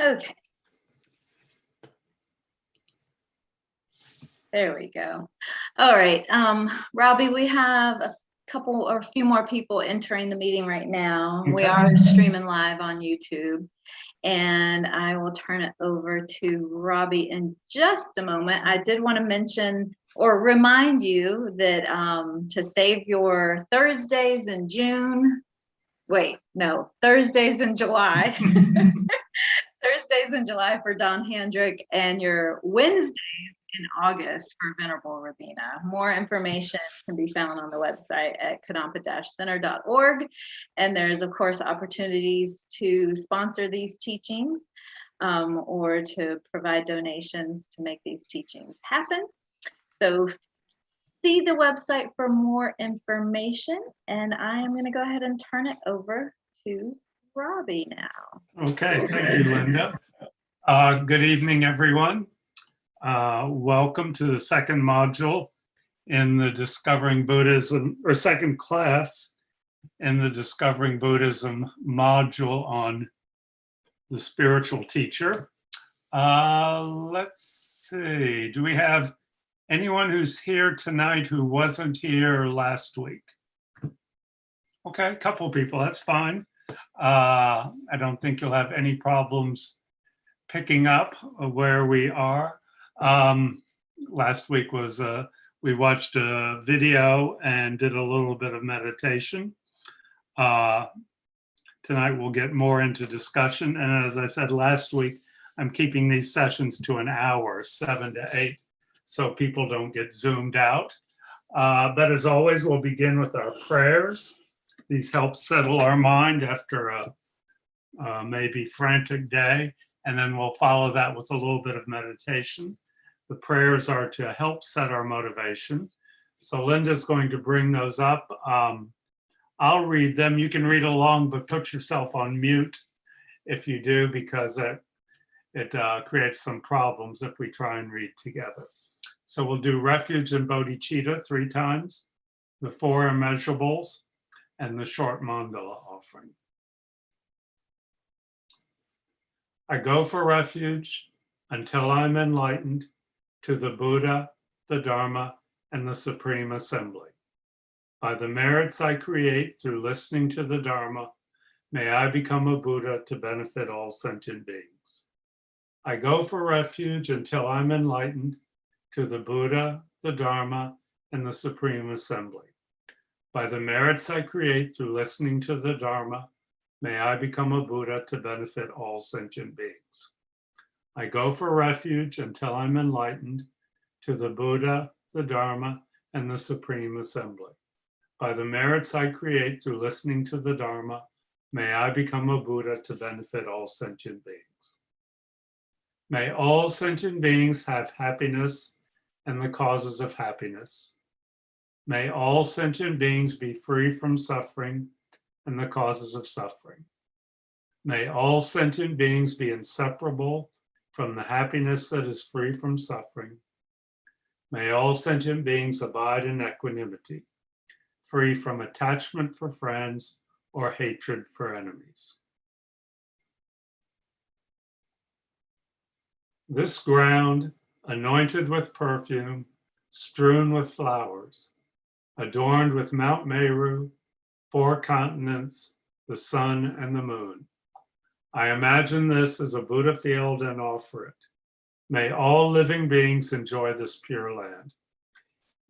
Okay. There we go. All right, Robbie, we have a couple or a few more people entering the meeting right now. We are streaming live on YouTube, and I will turn it over to Robbie in just a moment. I did want to mention or remind you that to save your Thursdays in June, Thursdays in July. Thursdays in July for Don Hendrick, and your Wednesdays in August for Venerable Ravina. More information can be found on the website at kadampa-center.org. And there's, of course, opportunities to sponsor these teachings or to provide donations to make these teachings happen. So see the website for more information. And I am going to go ahead and turn it over to Robbie now. Okay, thank you, Linda. Good evening, everyone. Welcome to the second module in the Discovering Buddhism, or second class in the Discovering Buddhism module on the spiritual teacher. Let's see, do we have anyone who's here tonight who wasn't here last week? Okay, a couple people, that's fine. I don't think you'll have any problems picking up where we are. Last week was, we watched a video and did a little bit of meditation. Tonight we'll get more into discussion. And as I said last week, I'm keeping these sessions to an hour, 7 to 8, so people don't get zoomed out. But as always, we'll begin with our prayers. These help settle our mind after a maybe frantic day, and then we'll follow that with a little bit of meditation. The prayers are to help set our motivation. So Linda's going to bring those up. I'll read them. You can read along, but put yourself on mute if you do, because it creates some problems if we try and read together. So we'll do refuge and bodhicitta 3 times, the 4 immeasurables, and the short mandala offering. I go for refuge until I'm enlightened to the Buddha, the Dharma, and the Supreme Assembly. By the merits I create through listening to the Dharma, may I become a Buddha to benefit all sentient beings. I go for refuge until I'm enlightened to the Buddha, the Dharma, and the Supreme Assembly. By the merits I create through listening to the Dharma, may I become a Buddha to benefit all sentient beings. I go for refuge until I'm enlightened to the Buddha, the Dharma, and the Supreme Assembly. By the merits I create through listening to the Dharma, may I become a Buddha to benefit all sentient beings. May all sentient beings have happiness and the causes of happiness. May all sentient beings be free from suffering and the causes of suffering. May all sentient beings be inseparable from the happiness that is free from suffering. May all sentient beings abide in equanimity, free from attachment for friends or hatred for enemies. This ground, anointed with perfume, strewn with flowers, adorned with Mount Meru, 4 continents, the sun and the moon. I imagine this as a Buddha field and offer it. May all living beings enjoy this pure land.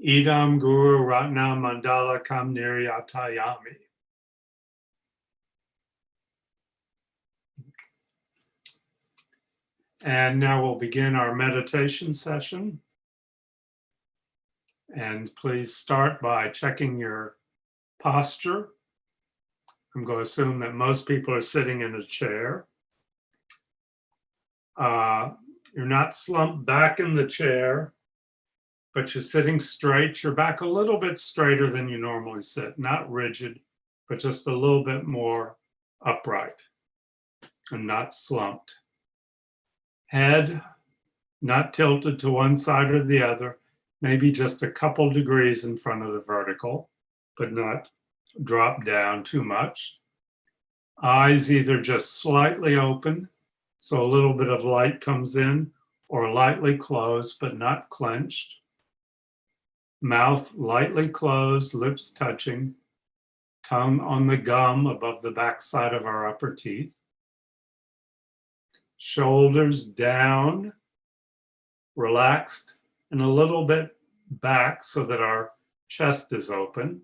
Idam Guru Ratna Mandala Kam Niryatayami. And now we'll begin our meditation session. And please start by checking your posture. I'm going to assume that most people are sitting in a chair. You're not slumped back in the chair, but you're sitting straight. Your back a little bit straighter than you normally sit, not rigid, but just a little bit more upright and not slumped. Head not tilted to one side or the other, maybe just a couple degrees in front of the vertical, but not drop down too much. Eyes either just slightly open, So a little bit of light comes in, or lightly closed, but not clenched. Mouth lightly closed, lips touching, tongue on the gum above the backside of our upper teeth. Shoulders down, relaxed, and a little bit back so that our chest is open.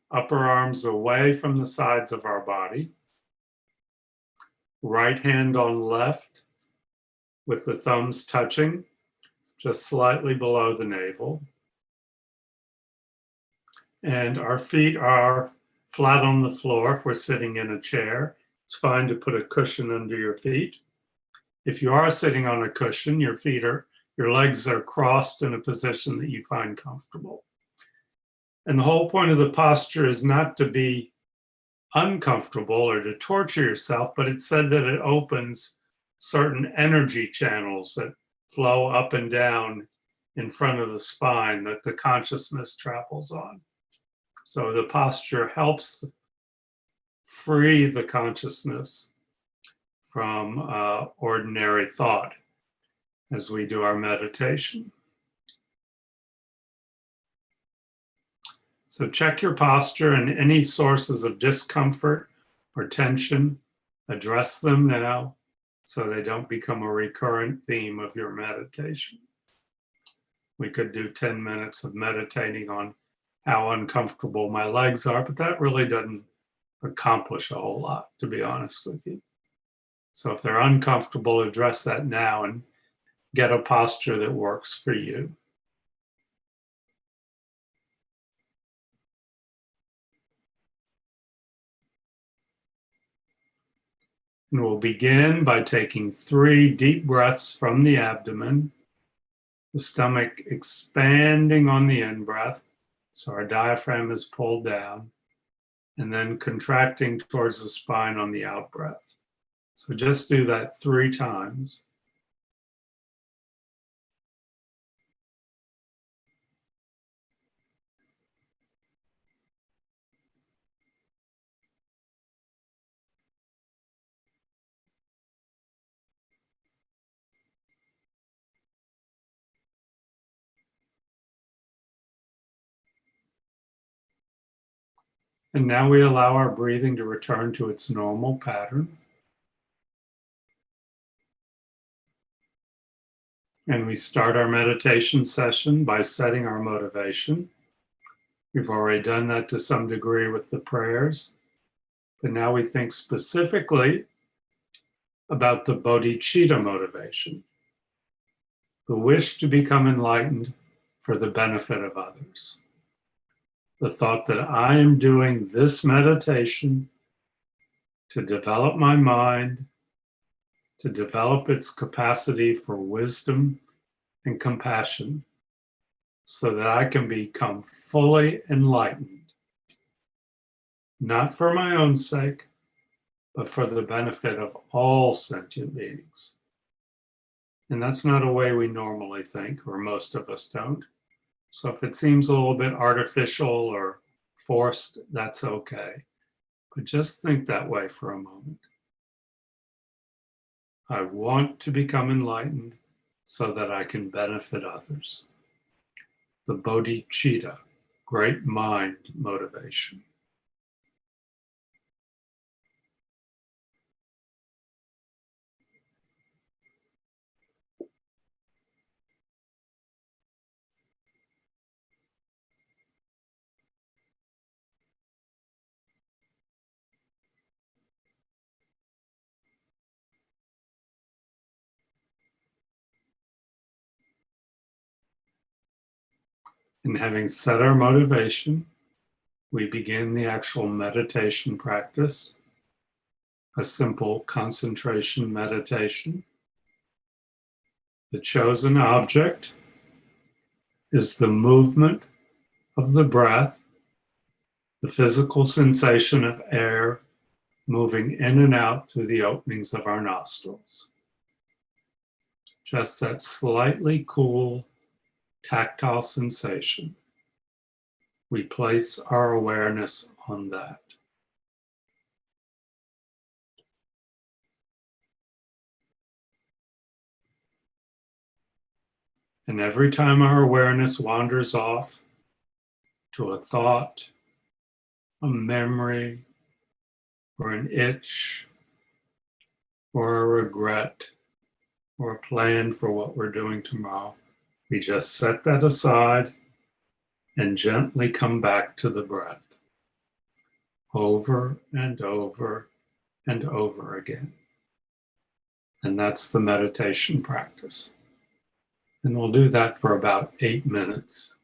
Upper arms away from the sides of our body. Right hand on left with the thumbs touching, just slightly below the navel. And our feet are flat on the floor if we're sitting in a chair. It's fine to put a cushion under your feet. If you are sitting on a cushion, your legs are crossed in a position that you find comfortable. And the whole point of the posture is not to be uncomfortable or to torture yourself, but it's said that it opens certain energy channels that flow up and down in front of the spine that the consciousness travels on. So the posture helps free the consciousness from ordinary thought as we do our meditation. So check your posture and any sources of discomfort or tension, address them now so they don't become a recurrent theme of your meditation. We could do 10 minutes of meditating on how uncomfortable my legs are, but that really doesn't accomplish a whole lot, to be honest with you. So if they're uncomfortable, address that now and get a posture that works for you. And we'll begin by taking 3 deep breaths from the abdomen, the stomach expanding on the in-breath, so our diaphragm is pulled down, and then contracting towards the spine on the out-breath. So just do that 3 times. And now we allow our breathing to return to its normal pattern. And we start our meditation session by setting our motivation. We've already done that to some degree with the prayers, but now we think specifically about the bodhicitta motivation, the wish to become enlightened for the benefit of others. The thought that I am doing this meditation to develop my mind, to develop its capacity for wisdom and compassion, so that I can become fully enlightened, not for my own sake, but for the benefit of all sentient beings. And that's not a way we normally think, or most of us don't. So if it seems a little bit artificial or forced, that's okay. But just think that way for a moment. I want to become enlightened so that I can benefit others. The bodhicitta, great mind motivation. And having set our motivation, we begin the actual meditation practice, a simple concentration meditation. The chosen object is the movement of the breath, the physical sensation of air moving in and out through the openings of our nostrils. Just that slightly cool, tactile sensation. We place our awareness on that. And every time our awareness wanders off to a thought, a memory, or an itch, or a regret, or a plan for what we're doing tomorrow, we just set that aside and gently come back to the breath over and over and over again. And that's the meditation practice. And we'll do that for about 8 minutes.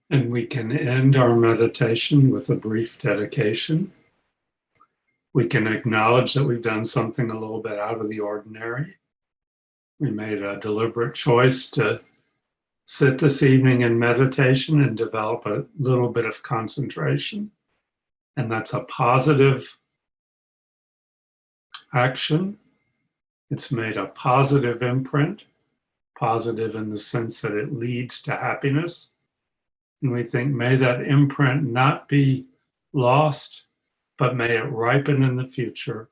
And we can end our meditation with a brief dedication. We can acknowledge that we've done something a little bit out of the ordinary. We made a deliberate choice to sit this evening in meditation and develop a little bit of concentration. And that's a positive action. It's made a positive imprint, positive in the sense that it leads to happiness. And we think, may that imprint not be lost, but may it ripen in the future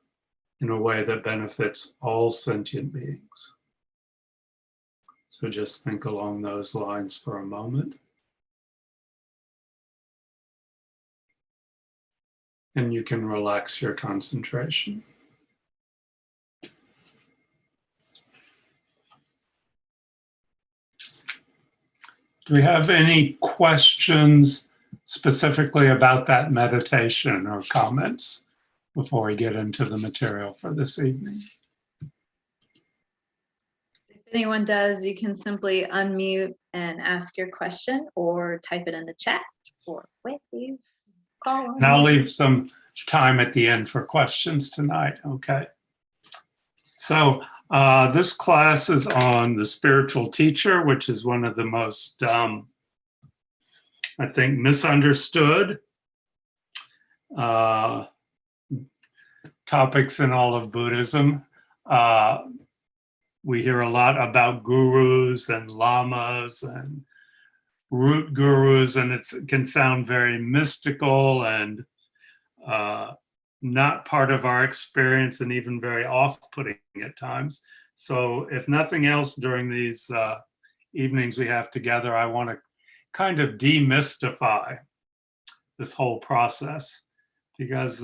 in a way that benefits all sentient beings. So just think along those lines for a moment. And you can relax your concentration. Do we have any questions specifically about that meditation or comments before we get into the material for this evening? If anyone does, you can simply unmute and ask your question or type it in the chat or wave. And I'll leave some time at the end for questions tonight, okay? So this class is on the spiritual teacher, which is one of the most, I think, misunderstood topics in all of Buddhism. We hear a lot about gurus and lamas and root gurus, and it can sound very mystical and not part of our experience, and even very off-putting at times. So if nothing else during these evenings we have together, I want to kind of demystify this whole process, because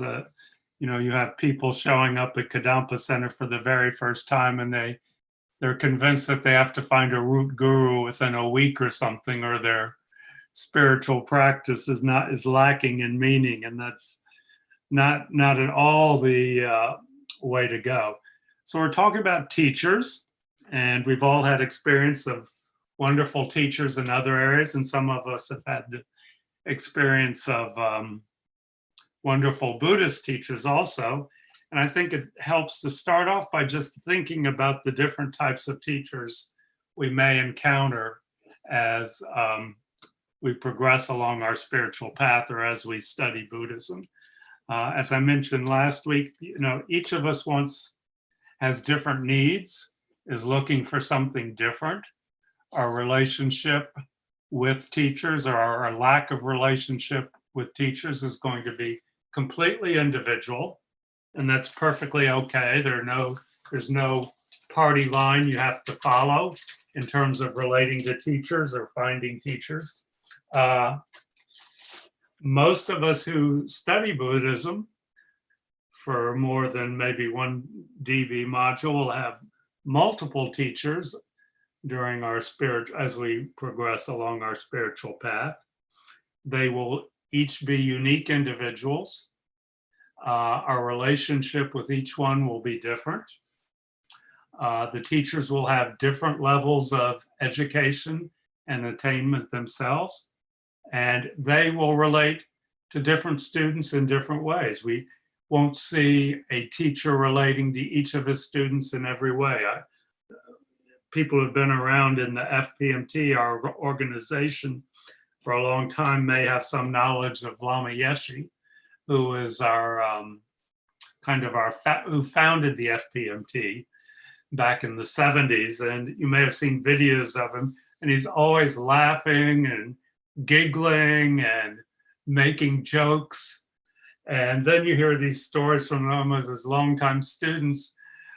you know, you have people showing up at Kadampa Center for the very first time, and they're convinced that they have to find a root guru within a week or something, or their spiritual practice is lacking in meaning, and that's not at all the way to go. So we're talking about teachers, and we've all had experience of wonderful teachers in other areas, and some of us have had the experience of wonderful Buddhist teachers also. And I think it helps to start off by just thinking about the different types of teachers we may encounter as we progress along our spiritual path, or as we study Buddhism. As I mentioned last week, you know, each of us has different needs, is looking for something different. Our relationship with teachers, or our lack of relationship with teachers, is going to be completely individual, and that's perfectly okay. There's no party line you have to follow in terms of relating to teachers or finding teachers. Most of us who study Buddhism for more than maybe one DB module will have multiple teachers during our as we progress along our spiritual path. They will each be unique individuals. Our relationship with each one will be different. The teachers will have different levels of education and attainment themselves, and they will relate to different students in different ways. We won't see a teacher relating to each of his students in every way. People who've been around in the FPMT, our organization, for a long time may have some knowledge of Lama Yeshe, who is our who founded the FPMT back in the 70s. And you may have seen videos of him, and he's always laughing and giggling and making jokes. And then you hear these stories from some of his longtime students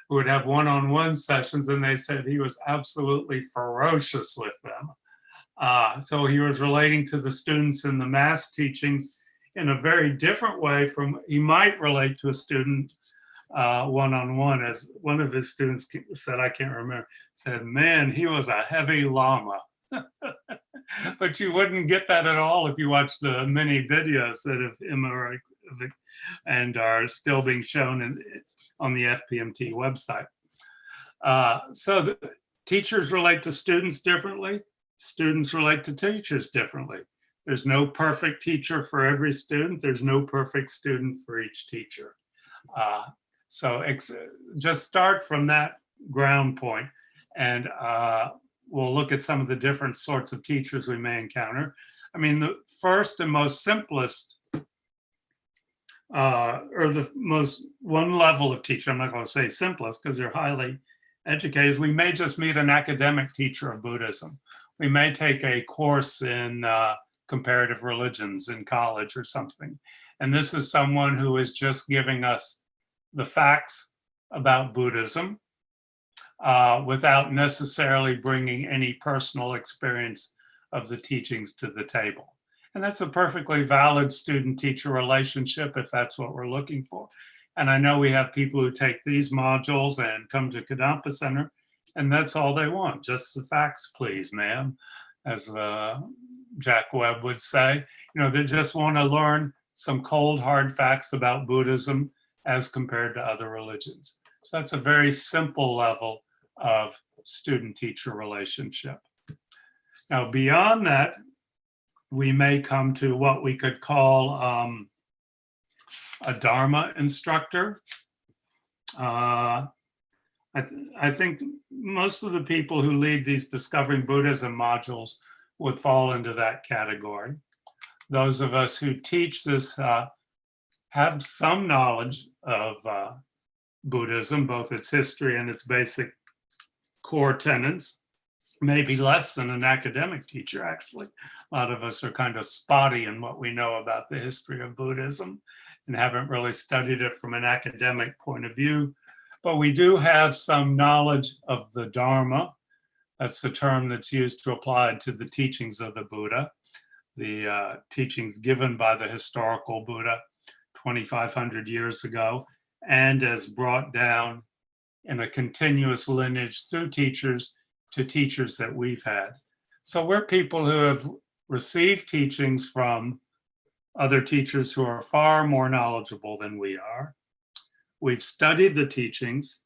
who would have one-on-one sessions, and they said he was absolutely ferocious with them. So he was relating to the students in the mass teachings in a very different way from he might relate to a student one-on-one. As one of his students said, I can't remember, said, man, he was a heavy lama. But you wouldn't get that at all if you watch the many videos that have emerged and are still being shown on the FPMT website. So the teachers relate to students differently. Students relate to teachers differently. There's no perfect teacher for every student. There's no perfect student for each teacher. So just start from that ground point, and we'll look at some of the different sorts of teachers we may encounter. I mean, the first and most simplest, or the most one level of teacher, I'm not going to say simplest because they're highly educated, we may just meet an academic teacher of Buddhism. We may take a course in comparative religions in college or something. And this is someone who is just giving us the facts about Buddhism without necessarily bringing any personal experience of the teachings to the table. And that's a perfectly valid student-teacher relationship if that's what we're looking for. And I know we have people who take these modules and come to Kadampa Center, and that's all they want, just the facts, please, ma'am, as Jack Webb would say. You know, they just want to learn some cold, hard facts about Buddhism as compared to other religions. So that's a very simple level of student-teacher relationship. Now, beyond that, we may come to what we could call a Dharma instructor. I think most of the people who lead these Discovering Buddhism modules would fall into that category. Those of us who teach this have some knowledge of Buddhism, both its history and its basic core tenets, maybe less than an academic teacher, actually. A lot of us are kind of spotty in what we know about the history of Buddhism and haven't really studied it from an academic point of view. But we do have some knowledge of the Dharma. That's the term that's used to apply to the teachings of the Buddha, the teachings given by the historical Buddha 2,500 years ago, and as brought down in a continuous lineage through teachers to teachers that we've had. So we're people who have received teachings from other teachers who are far more knowledgeable than we are. We've studied the teachings,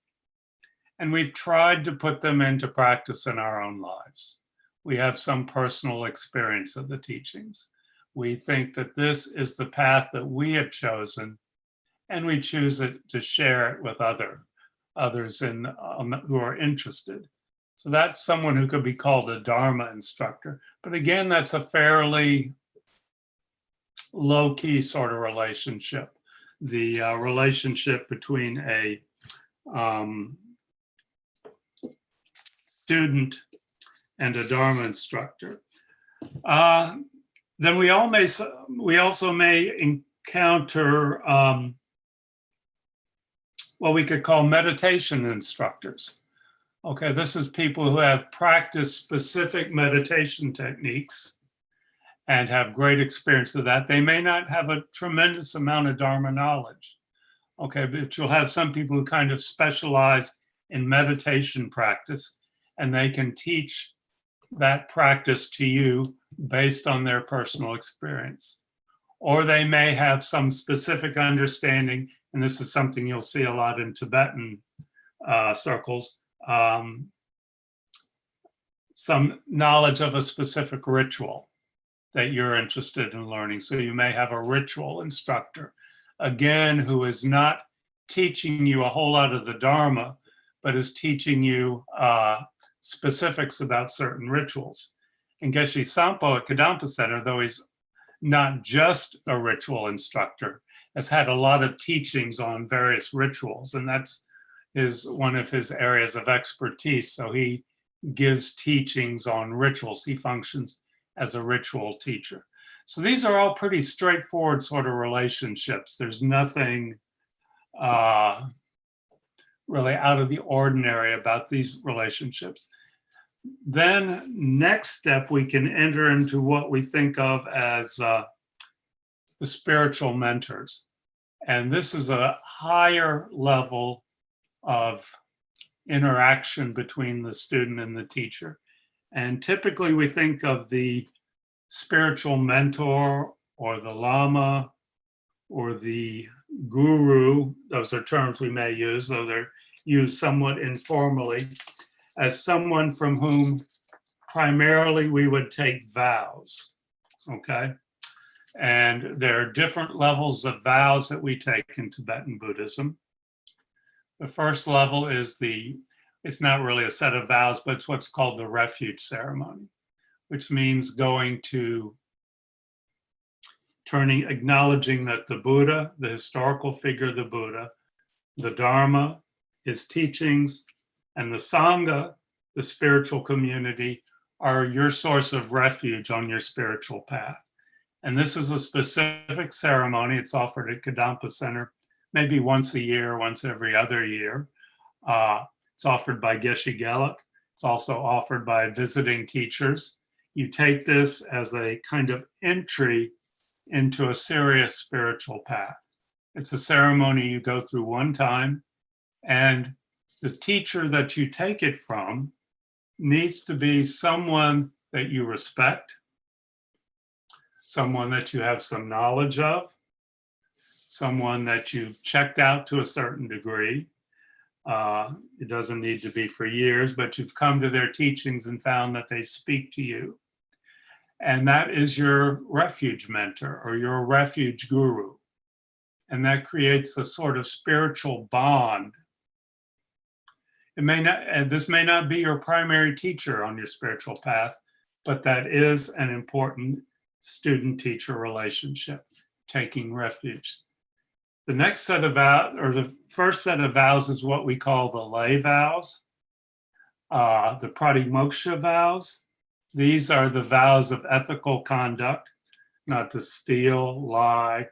and we've tried to put them into practice in our own lives. We have some personal experience of the teachings. We think that this is the path that we have chosen, and we choose it to share it with others who are interested. So that's someone who could be called a Dharma instructor. But again, that's a fairly low-key sort of relationship. The relationship between a student and a Dharma instructor. Then we also may encounter what we could call meditation instructors. Okay, this is people who have practiced specific meditation techniques and have great experience of that. They may not have a tremendous amount of Dharma knowledge. Okay, but you'll have some people who kind of specialize in meditation practice, and they can teach that practice to you based on their personal experience. Or they may have some specific understanding, and this is something you'll see a lot in Tibetan circles, some knowledge of a specific ritual that you're interested in learning. So you may have a ritual instructor, again, who is not teaching you a whole lot of the Dharma, but is teaching you specifics about certain rituals. And Geshe Sampo at Kadampa Center, though he's not just a ritual instructor, has had a lot of teachings on various rituals, and that's one of his areas of expertise. So he gives teachings on rituals. He functions as a ritual teacher. So these are all pretty straightforward sort of relationships. There's nothing really out of the ordinary about these relationships. Then next step, we can enter into what we think of as the spiritual mentors. And this is a higher level of interaction between the student and the teacher. And typically we think of the spiritual mentor or the lama or the guru, those are terms we may use, though they're used somewhat informally, as someone from whom primarily we would take vows. okay? And there are different levels of vows that we take in Tibetan Buddhism. The first level is it's not really a set of vows, but it's what's called the refuge ceremony, which means acknowledging that the Buddha, the historical figure of the Buddha, the Dharma, his teachings, and the Sangha, the spiritual community, are your source of refuge on your spiritual path. And this is a specific ceremony. It's offered at Kadampa Center, maybe once a year, once every other year. It's offered by Geshe Geluk. It's also offered by visiting teachers. You take this as a kind of entry into a serious spiritual path. It's a ceremony you go through one time, and the teacher that you take it from needs to be someone that you respect, someone that you have some knowledge of, someone that you've checked out to a certain degree. It doesn't need to be for years, but you've come to their teachings and found that they speak to you. And that is your refuge mentor or your refuge guru. And that creates a sort of spiritual bond. This may not be your primary teacher on your spiritual path, but that is an important student-teacher relationship, taking refuge. The next set of vows, or the first set of vows, is what we call the lay vows, the pratimoksha vows. These are the vows of ethical conduct, not to steal, lie,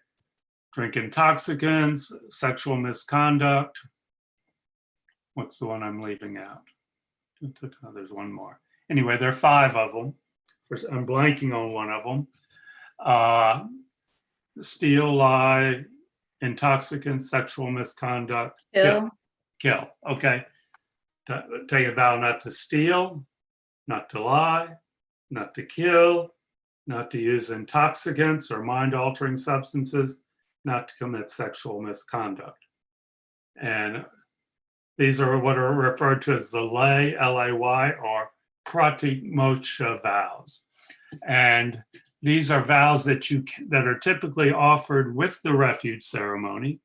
drink intoxicants, sexual misconduct. What's the one I'm leaving out? There's one more. Anyway, there are 5 of them. I'm blanking on one of them. Steal, lie, intoxicants, sexual misconduct, kill. Okay. Take a vow not to steal, not to lie, not to kill, not to use intoxicants or mind-altering substances, not to commit sexual misconduct. And these are what are referred to as the lay, L-A-Y, or pratimoksha vows. And these are vows that are typically offered with the refuge ceremony,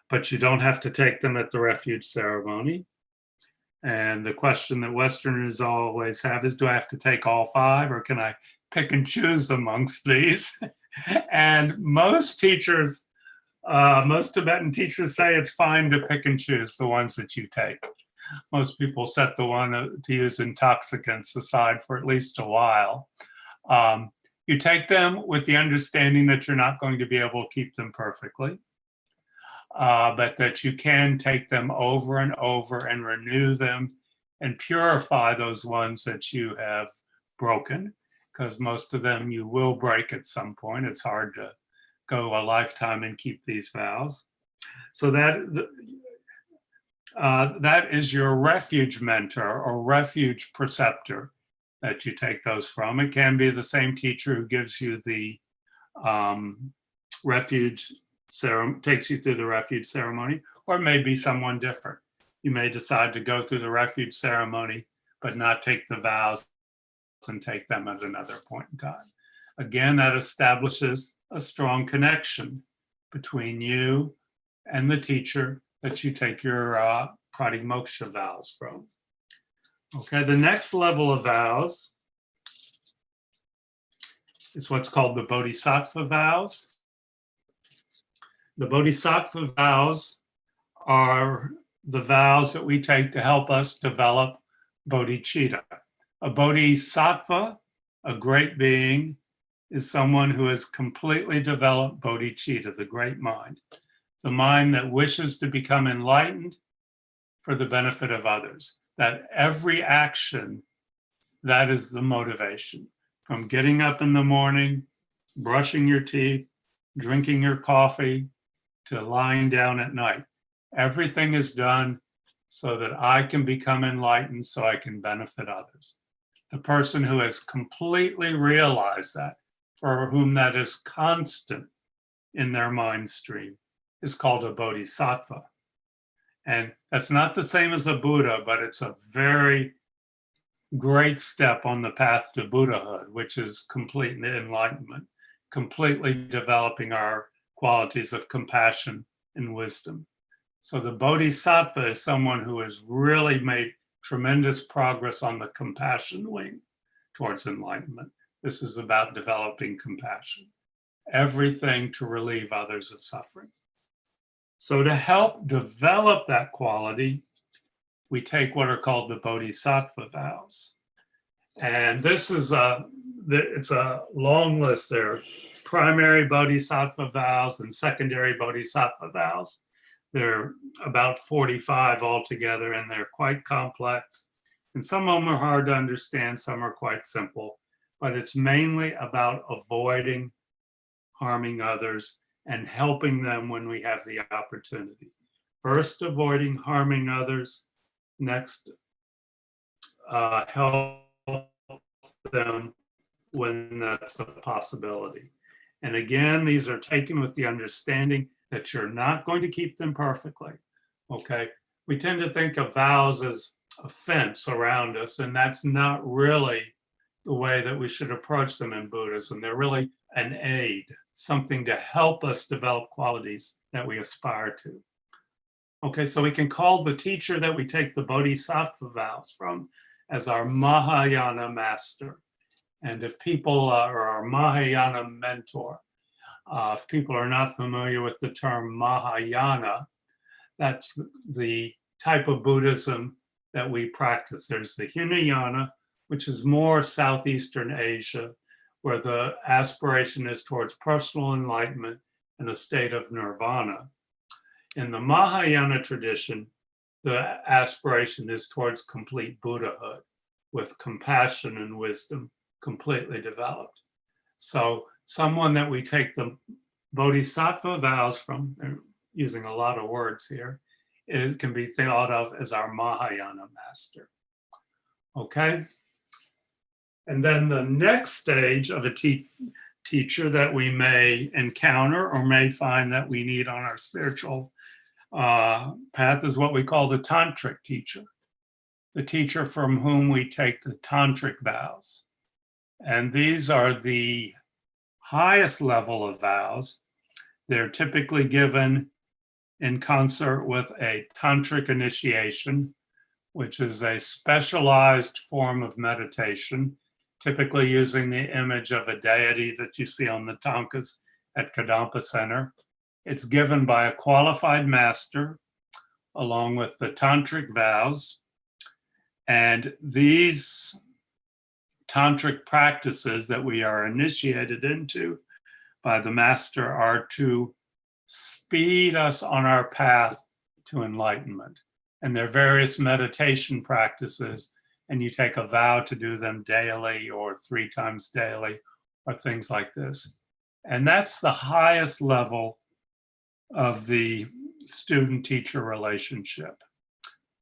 but you don't have to take them at the refuge ceremony. And the question that Westerners always have is, do I have to take all 5, or can I pick and choose amongst these? And most teachers, most Tibetan teachers say it's fine to pick and choose the ones that you take. Most people set the one to use intoxicants aside for at least a while. You take them with the understanding that you're not going to be able to keep them perfectly, but that you can take them over and over and renew them and purify those ones that you have broken, because most of them you will break at some point. It's hard to go a lifetime and keep these vows. So that is your refuge mentor or refuge preceptor that you take those from. It can be the same teacher who gives you the refuge ceremony, takes you through the refuge ceremony, or it may be someone different. You may decide to go through the refuge ceremony, but not take the vows and take them at another point in time. Again, that establishes a strong connection between you and the teacher that you take your pratimoksha vows from. Okay, the next level of vows is what's called the bodhisattva vows. The bodhisattva vows are the vows that we take to help us develop bodhicitta. A bodhisattva, a great being, is someone who has completely developed bodhicitta, the great mind, the mind that wishes to become enlightened for the benefit of others. That every action, that is the motivation. From getting up in the morning, brushing your teeth, drinking your coffee, to lying down at night. Everything is done so that I can become enlightened, so I can benefit others. The person who has completely realized that, for whom that is constant in their mind stream, is called a bodhisattva. And that's not the same as a Buddha, but it's a very great step on the path to Buddhahood, which is complete enlightenment, completely developing our qualities of compassion and wisdom. So the Bodhisattva is someone who has really made tremendous progress on the compassion wing towards enlightenment. This is about developing compassion, everything to relieve others of suffering. So to help develop that quality, we take what are called the Bodhisattva vows. And this is it's a long list there. Primary Bodhisattva vows and secondary Bodhisattva vows. They're about 45 altogether, and they're quite complex. And some of them are hard to understand, some are quite simple, but it's mainly about avoiding harming others and helping them when we have the opportunity. First, avoiding harming others. Next, help them when that's a possibility. And again, these are taken with the understanding that you're not going to keep them perfectly, okay? We tend to think of vows as a fence around us, and that's not really the way that we should approach them in Buddhism. They're really an aid, something to help us develop qualities that we aspire to. Okay, so we can call the teacher that we take the Bodhisattva vows from as our Mahayana master. And if people are our Mahayana mentor, if people are not familiar with the term Mahayana, that's the type of Buddhism that we practice. There's the Hinayana, which is more Southeastern Asia, where the aspiration is towards personal enlightenment and a state of nirvana. In the Mahayana tradition, the aspiration is towards complete Buddhahood with compassion and wisdom completely developed. So someone that we take the Bodhisattva vows from, using a lot of words here, it can be thought of as our Mahayana master. Okay? And then the next stage of a teacher that we may encounter or may find that we need on our spiritual path is what we call the tantric teacher, the teacher from whom we take the tantric vows. And these are the highest level of vows. They're typically given in concert with a tantric initiation, which is a specialized form of meditation, typically using the image of a deity that you see on the tankas at Kadampa Center. It's given by a qualified master along with the tantric vows. And these tantric practices that we are initiated into by the master are to speed us on our path to enlightenment. And there are various meditation practices, and you take a vow to do them daily or 3 times daily or things like this. And that's the highest level of the student-teacher relationship.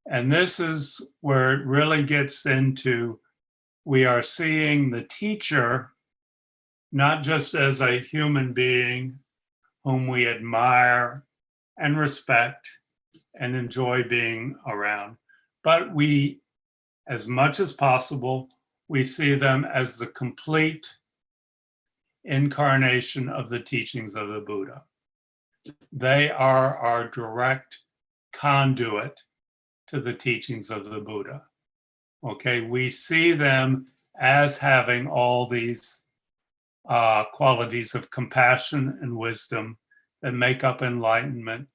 And this is where it really gets into, we are seeing the teacher not just as a human being whom we admire and respect and enjoy being around, but we, as much as possible, we see them as the complete incarnation of the teachings of the Buddha. They are our direct conduit to the teachings of the Buddha. Okay, we see them as having all these qualities of compassion and wisdom that make up enlightenment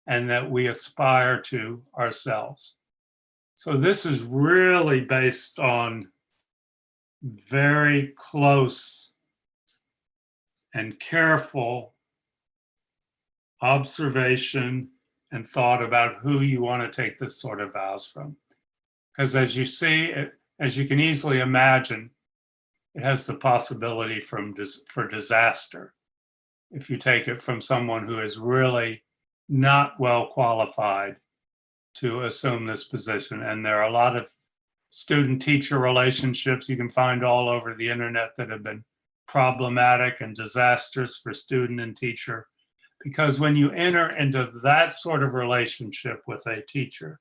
and that we aspire to ourselves. So this is really based on very close and careful observation and thought about who you want to take this sort of vows from. Because as you see, as you can easily imagine, it has the possibility for disaster if you take it from someone who is really not well qualified to assume this position. And there are a lot of student-teacher relationships you can find all over the internet that have been problematic and disastrous for student and teacher. Because when you enter into that sort of relationship with a teacher,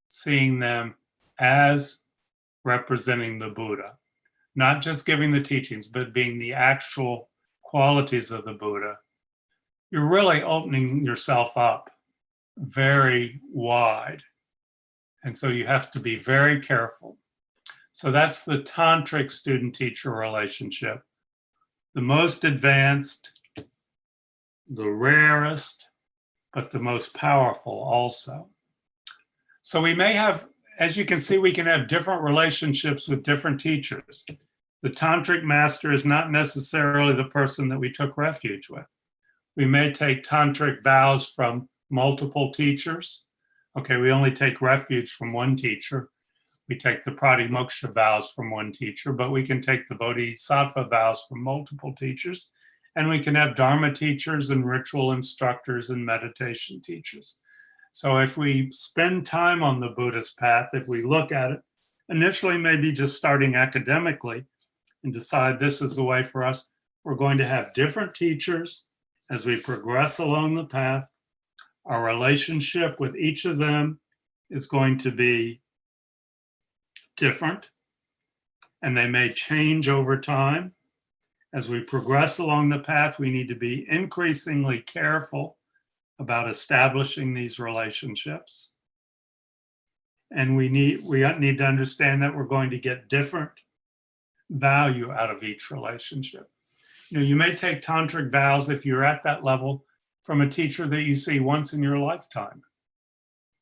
seeing them as representing the Buddha, not just giving the teachings, but being the actual qualities of the Buddha, you're really opening yourself up very wide. And so you have to be very careful. So that's the tantric student-teacher relationship. The most advanced, the rarest, but the most powerful also. So we may have, as you can see, we can have different relationships with different teachers. The tantric master is not necessarily the person that we took refuge with. We may take tantric vows from multiple teachers. Okay, we only take refuge from one teacher. We take the pratimoksha vows from one teacher, but we can take the bodhisattva vows from multiple teachers. And we can have dharma teachers and ritual instructors and meditation teachers. So if we spend time on the Buddhist path, if we look at it, initially maybe just starting academically and decide this is the way for us, we're going to have different teachers as we progress along the path. Our relationship with each of them is going to be different, and they may change over time. As we progress along the path, we need to be increasingly careful about establishing these relationships. And we need to understand that we're going to get different value out of each relationship. You know, you may take tantric vows if you're at that level from a teacher that you see once in your lifetime.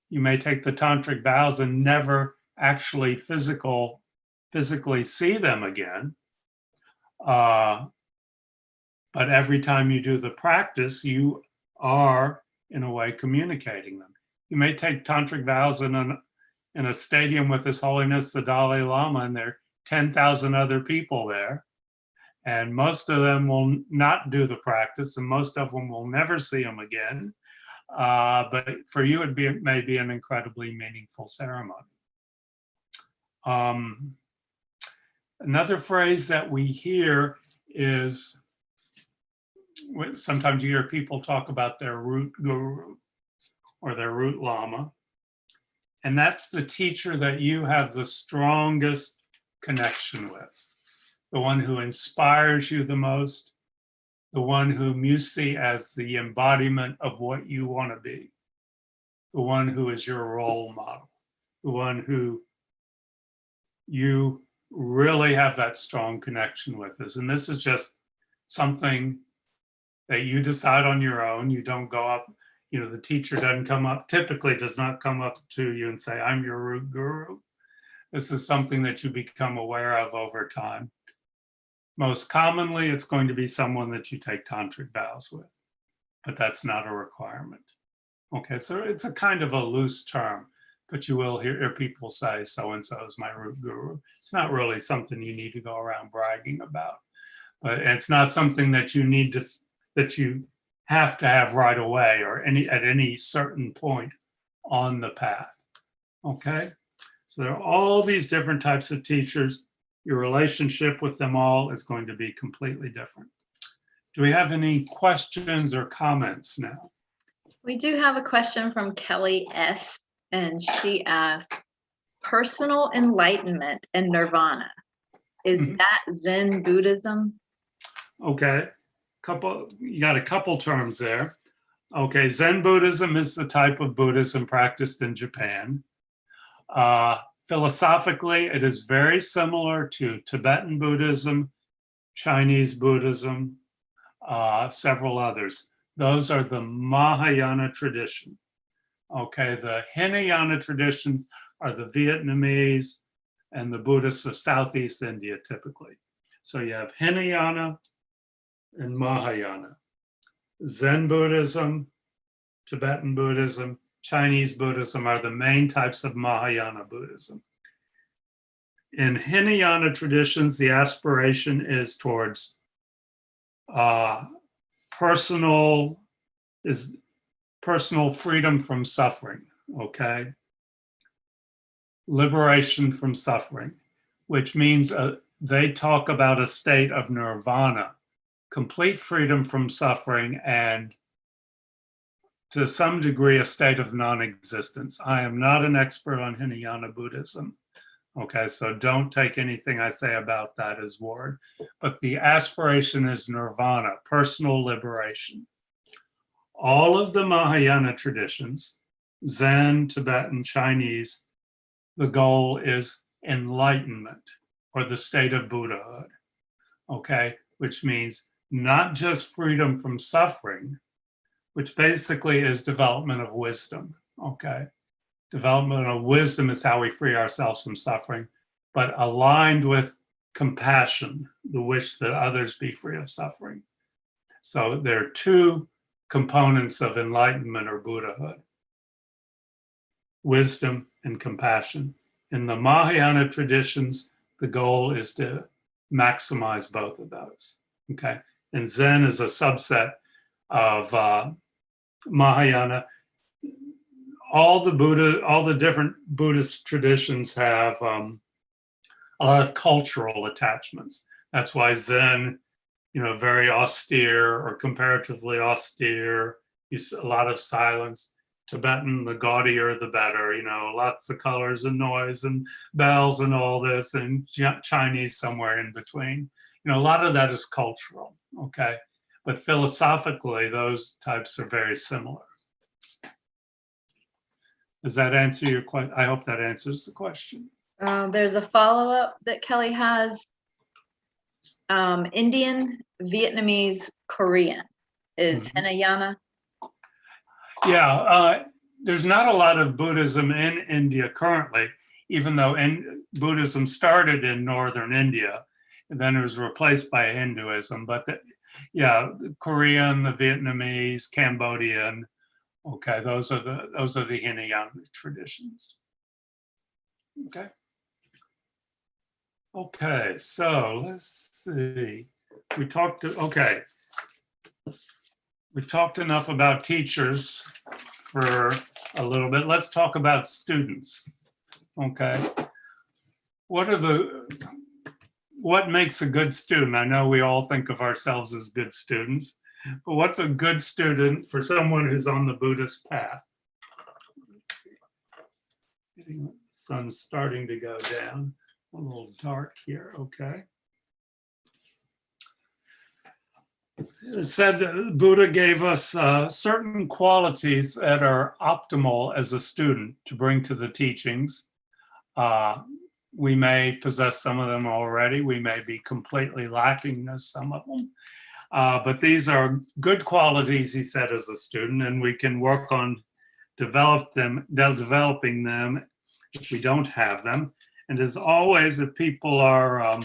You may take the tantric vows and never actually physically see them again. But every time you do the practice, you are, in a way, communicating them. You may take tantric vows in a stadium with His Holiness the Dalai Lama, and there are 10,000 other people there. And most of them will not do the practice, and most of them will never see him again. But for you, it may be an incredibly meaningful ceremony. Another phrase that we hear is, sometimes you hear people talk about their root guru or their root lama. And that's the teacher that you have the strongest connection with, the one who inspires you the most, the one whom you see as the embodiment of what you want to be, the one who is your role model, the one who you really have that strong connection with. And this is just something that you decide on your own. You don't go up, you know, the teacher typically does not come up to you and say, I'm your root guru. This is something that you become aware of over time. Most commonly, it's going to be someone that you take tantric vows with, but that's not a requirement. Okay, so it's a kind of a loose term, but you will hear people say, so-and-so is my root guru. It's not really something you need to go around bragging about, but it's not something that you have to have right away or at any certain point on the path. Okay, so there are all these different types of teachers. Your relationship with them all is going to be completely different. Do we have any questions or comments now? We do have a question from Kelly S. And she asked, personal enlightenment and nirvana, is that Zen Buddhism? Okay, you got a couple terms there. Okay, Zen Buddhism is the type of Buddhism practiced in Japan. Philosophically, it is very similar to Tibetan Buddhism, Chinese Buddhism, several others. Those are the Mahayana tradition. Okay, the Hinayana tradition are the Vietnamese and the Buddhists of Southeast India typically. So you have Hinayana and Mahayana. Zen Buddhism, Tibetan Buddhism, Chinese Buddhism are the main types of Mahayana Buddhism. In Hinayana traditions, the aspiration is towards personal freedom from suffering, okay? Liberation from suffering, which means they talk about a state of nirvana, complete freedom from suffering, and to some degree, a state of non-existence. I am not an expert on Hinayana Buddhism, Okay, so don't take anything I say about that as word. But the aspiration is nirvana, personal liberation. All of the Mahayana traditions, Zen, Tibetan, Chinese, the goal is enlightenment or the state of Buddhahood. Okay, which means not just freedom from suffering, which basically is development of wisdom. Okay, development of wisdom is how we free ourselves from suffering, but aligned with compassion, the wish that others be free of suffering. So there are two components of enlightenment or Buddhahood: wisdom and compassion. In the Mahayana traditions, the goal is to maximize both of those. Okay, and Zen is a subset of Mahayana. All the different Buddhist traditions have a lot of cultural attachments. That's why Zen, very austere or comparatively austere, a lot of silence. Tibetan, the gaudier the better, lots of colors and noise and bells and all this, and Chinese somewhere in between. A lot of that is cultural, okay? But philosophically, those types are very similar. Does that answer your question? I hope that answers the question. There's a follow-up that Kelly has. Indian, Vietnamese, Korean is Hinayana. Yeah, there's not a lot of Buddhism in India currently, even though Buddhism started in northern India, and then it was replaced by Hinduism. But the Korean, the Vietnamese, Cambodian, okay, those are the Hinayana traditions. Okay. Okay, so let's see. We've talked enough about teachers for a little bit. Let's talk about students. Okay. What makes a good student? I know we all think of ourselves as good students, but what's a good student for someone who's on the Buddhist path? Let's see. The sun's starting to go down. A little dark here, okay. It said that Buddha gave us certain qualities that are optimal as a student to bring to the teachings. We may possess some of them already. We may be completely lacking some of them. But these are good qualities, he said, as a student, and we can work on developing them if we don't have them. And as always, if people are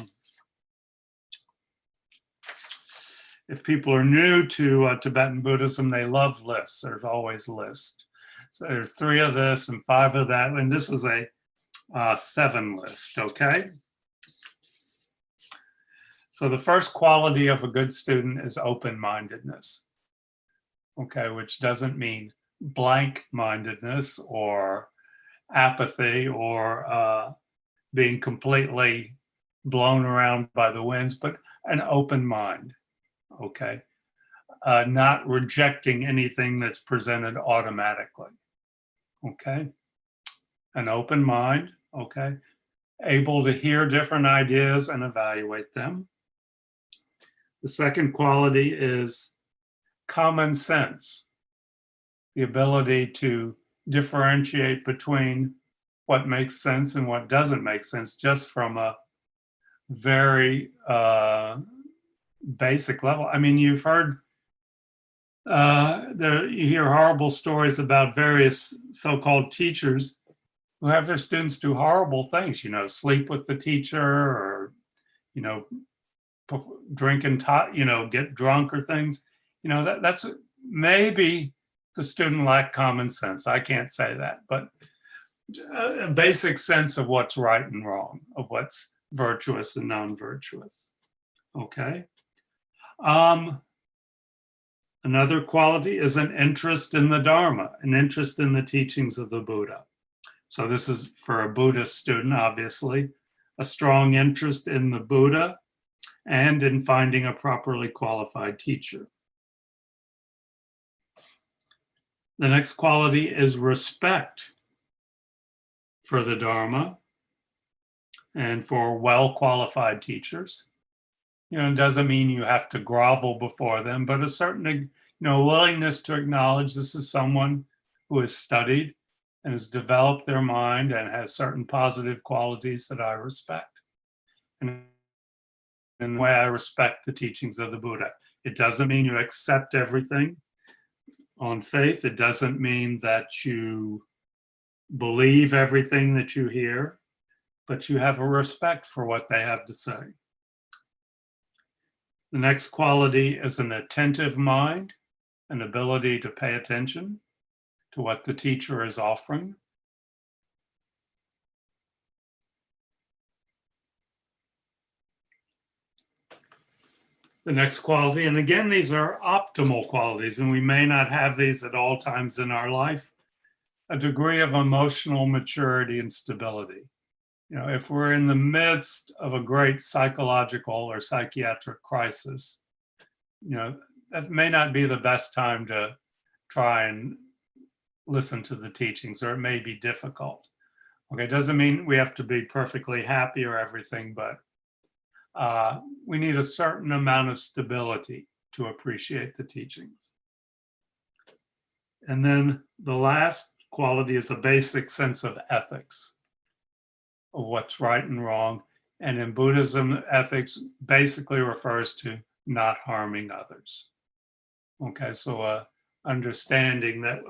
new to Tibetan Buddhism, they love lists. There's always lists. So there's 3 of this and 5 of that, and this is a 7 list, okay? So the first quality of a good student is open-mindedness, okay, which doesn't mean blank-mindedness or apathy or being completely blown around by the winds, but an open mind, okay? Not rejecting anything that's presented automatically, okay? An open mind, okay? Able to hear different ideas and evaluate them. The second quality is common sense, the ability to differentiate between what makes sense and what doesn't make sense just from a very basic level. I mean, you've heard, you hear horrible stories about various so-called teachers who have their students do horrible things, sleep with the teacher or, drink and get drunk or things. That's maybe the student lacked common sense. I can't say that, but a basic sense of what's right and wrong, of what's virtuous and non-virtuous. Okay. Another quality is an interest in the Dharma, an interest in the teachings of the Buddha. So this is for a Buddhist student, obviously, a strong interest in the Buddha and in finding a properly qualified teacher. The next quality is respect for the Dharma and for well-qualified teachers. It doesn't mean you have to grovel before them, but a certain, willingness to acknowledge this is someone who has studied and has developed their mind and has certain positive qualities that I respect. And in the way I respect the teachings of the Buddha. It doesn't mean you accept everything on faith. It doesn't mean that you believe everything that you hear, but you have a respect for what they have to say. The next quality is an attentive mind, an ability to pay attention to what the teacher is offering. The next quality, and again, these are optimal qualities, and we may not have these at all times in our life, a degree of emotional maturity and stability. If we're in the midst of a great psychological or psychiatric crisis, that may not be the best time to try and listen to the teachings, or it may be difficult. Okay, it doesn't mean we have to be perfectly happy or everything, but we need a certain amount of stability to appreciate the teachings. And then the last quality is a basic sense of ethics, of what's right and wrong. And in Buddhism, ethics basically refers to not harming others. Okay, so understanding that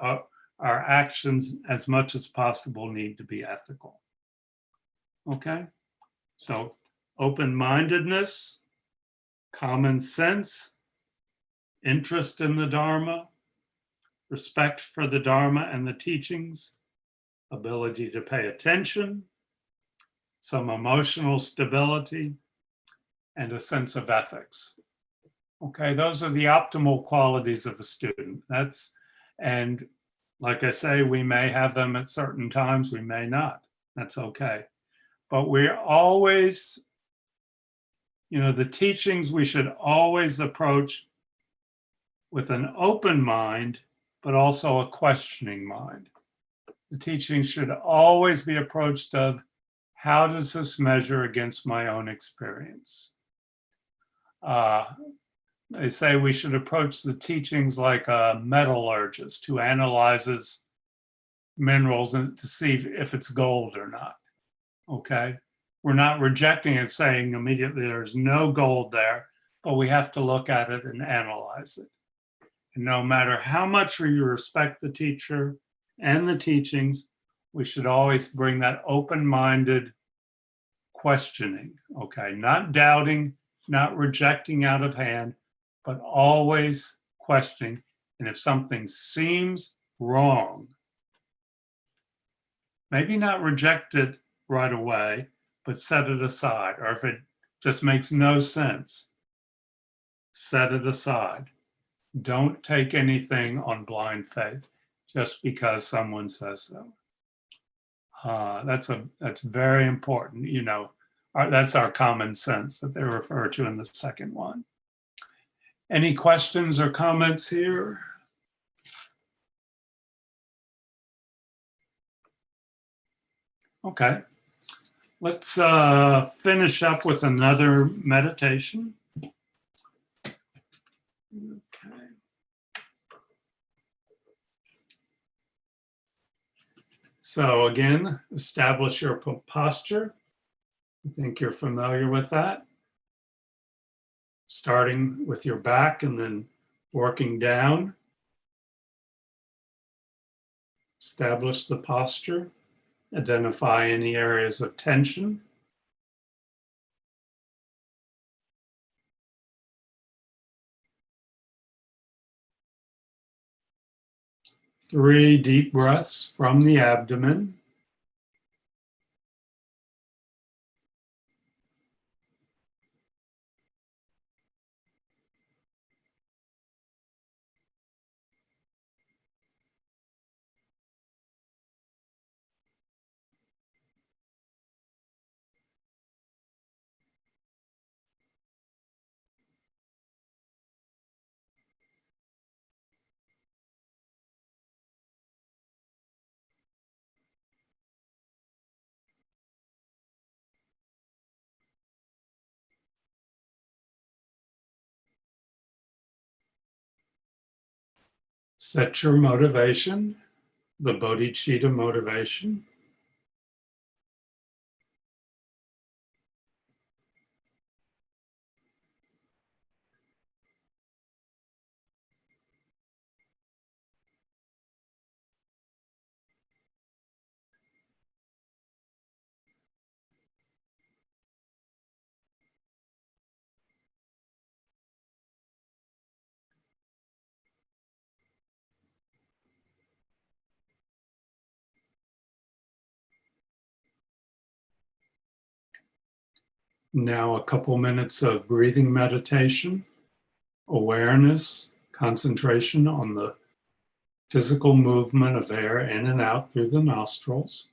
our actions, as much as possible, need to be ethical. Okay, so open-mindedness, common sense, interest in the Dharma, respect for the Dharma and the teachings, ability to pay attention, some emotional stability, and a sense of ethics. Okay, those are the optimal qualities of a student. And like I say, we may have them at certain times, we may not. That's okay. But we're always, the teachings we should always approach with an open mind, but also a questioning mind. The teachings should always be approached of, how does this measure against my own experience? They say we should approach the teachings like a metallurgist who analyzes minerals to see if it's gold or not. Okay? We're not rejecting it, saying immediately there's no gold there, but we have to look at it and analyze it. And no matter how much we respect the teacher and the teachings, we should always bring that open-minded questioning, okay? Not doubting, not rejecting out of hand, but always questioning. And if something seems wrong, maybe not reject it right away, but set it aside. Or if it just makes no sense, set it aside. Don't take anything on blind faith just because someone says so. That's very important. That's our common sense that they refer to in the second one. Any questions or comments here? Okay, let's finish up with another meditation. Okay. So again, establish your posture. I think you're familiar with that. Starting with your back and then working down. Establish the posture. Identify any areas of tension. Three deep breaths from the abdomen. Set your motivation, the bodhicitta motivation. Now a couple minutes of breathing meditation, awareness, concentration on the physical movement of air in and out through the nostrils.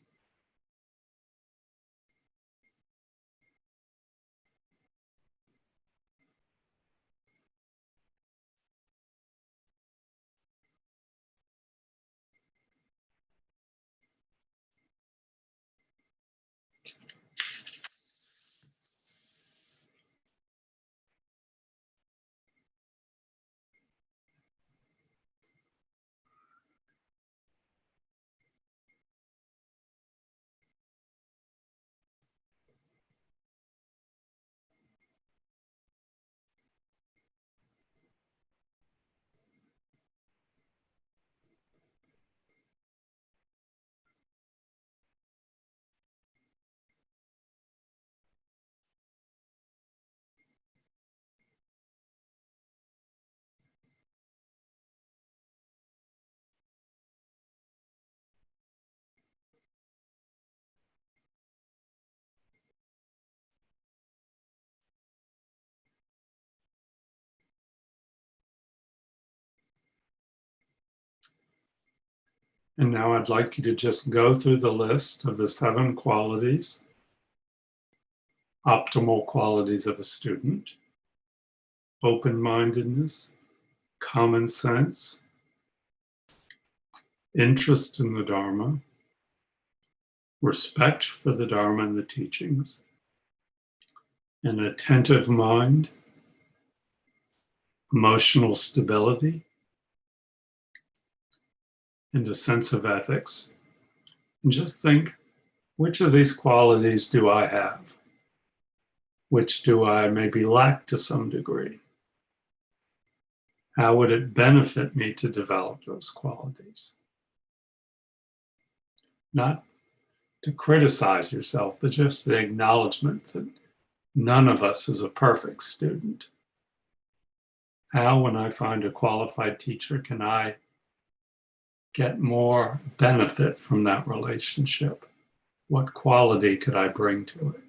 And now I'd like you to just go through the list of the 7 qualities, optimal qualities of a student: open-mindedness, common sense, interest in the Dharma, respect for the Dharma and the teachings, an attentive mind, emotional stability, and a sense of ethics. And just think, which of these qualities do I have? Which do I maybe lack to some degree? How would it benefit me to develop those qualities? Not to criticize yourself, but just the acknowledgement that none of us is a perfect student. How, when I find a qualified teacher, can I get more benefit from that relationship? What quality could I bring to it?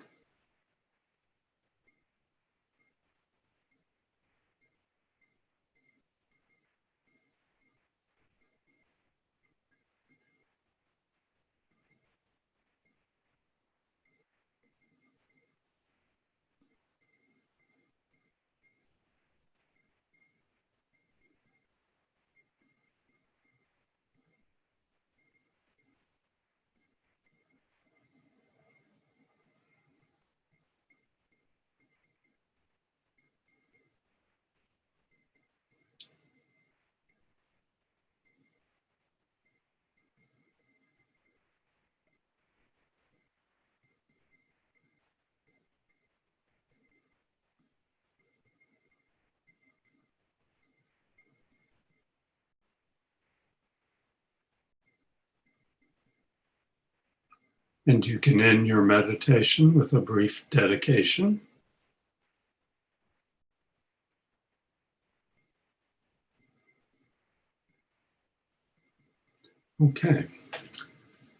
And you can end your meditation with a brief dedication. Okay.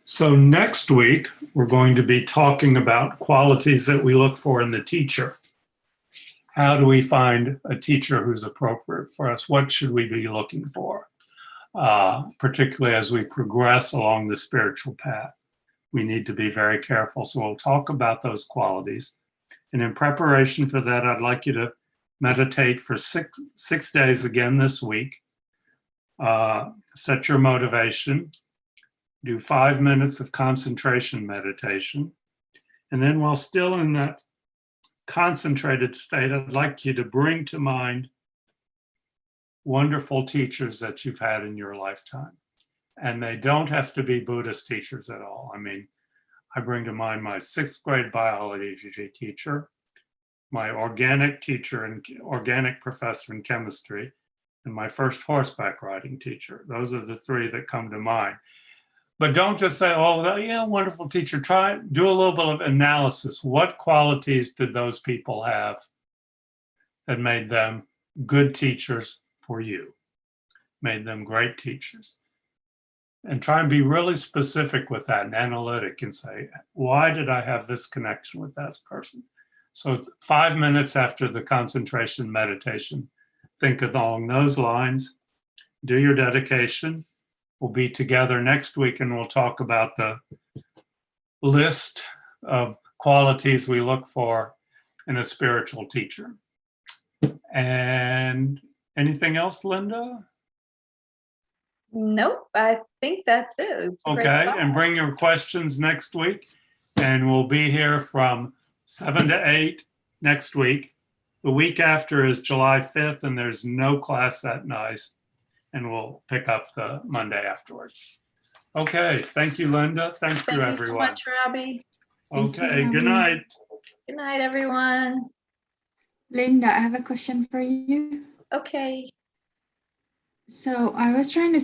So next week, we're going to be talking about qualities that we look for in the teacher. How do we find a teacher who's appropriate for us? What should we be looking for? Particularly as we progress along the spiritual path. We need to be very careful. So we'll talk about those qualities. And in preparation for that, I'd like you to meditate for six days again this week. Set your motivation. Do 5 minutes of concentration meditation. And then while still in that concentrated state, I'd like you to bring to mind wonderful teachers that you've had in your lifetime. And they don't have to be Buddhist teachers at all. I mean, I bring to mind my 6th grade biology teacher, my organic teacher and organic professor in chemistry, and my first horseback riding teacher. Those are the 3 that come to mind. But don't just say, oh, yeah, wonderful teacher. Do a little bit of analysis. What qualities did those people have that made them good teachers for you, made them great teachers? And try and be really specific with that and analytic and say, why did I have this connection with that person? So 5 minutes after the concentration meditation, think along those lines, do your dedication. We'll be together next week and we'll talk about the list of qualities we look for in a spiritual teacher. And anything else, Linda? Nope, I think that's it. It's a great Okay, thought. and bring your questions next week. And we'll be here from 7 to 8 next week. The week after is July 5th, and there's no class that night. And we'll pick up the Monday afterwards. Okay, thank you, Linda. Thank you, Thank you so everyone. much, Robbie. Thank you, Okay, good Robbie. night. Good night, everyone. Linda, I have a question for you. Okay. So I was trying to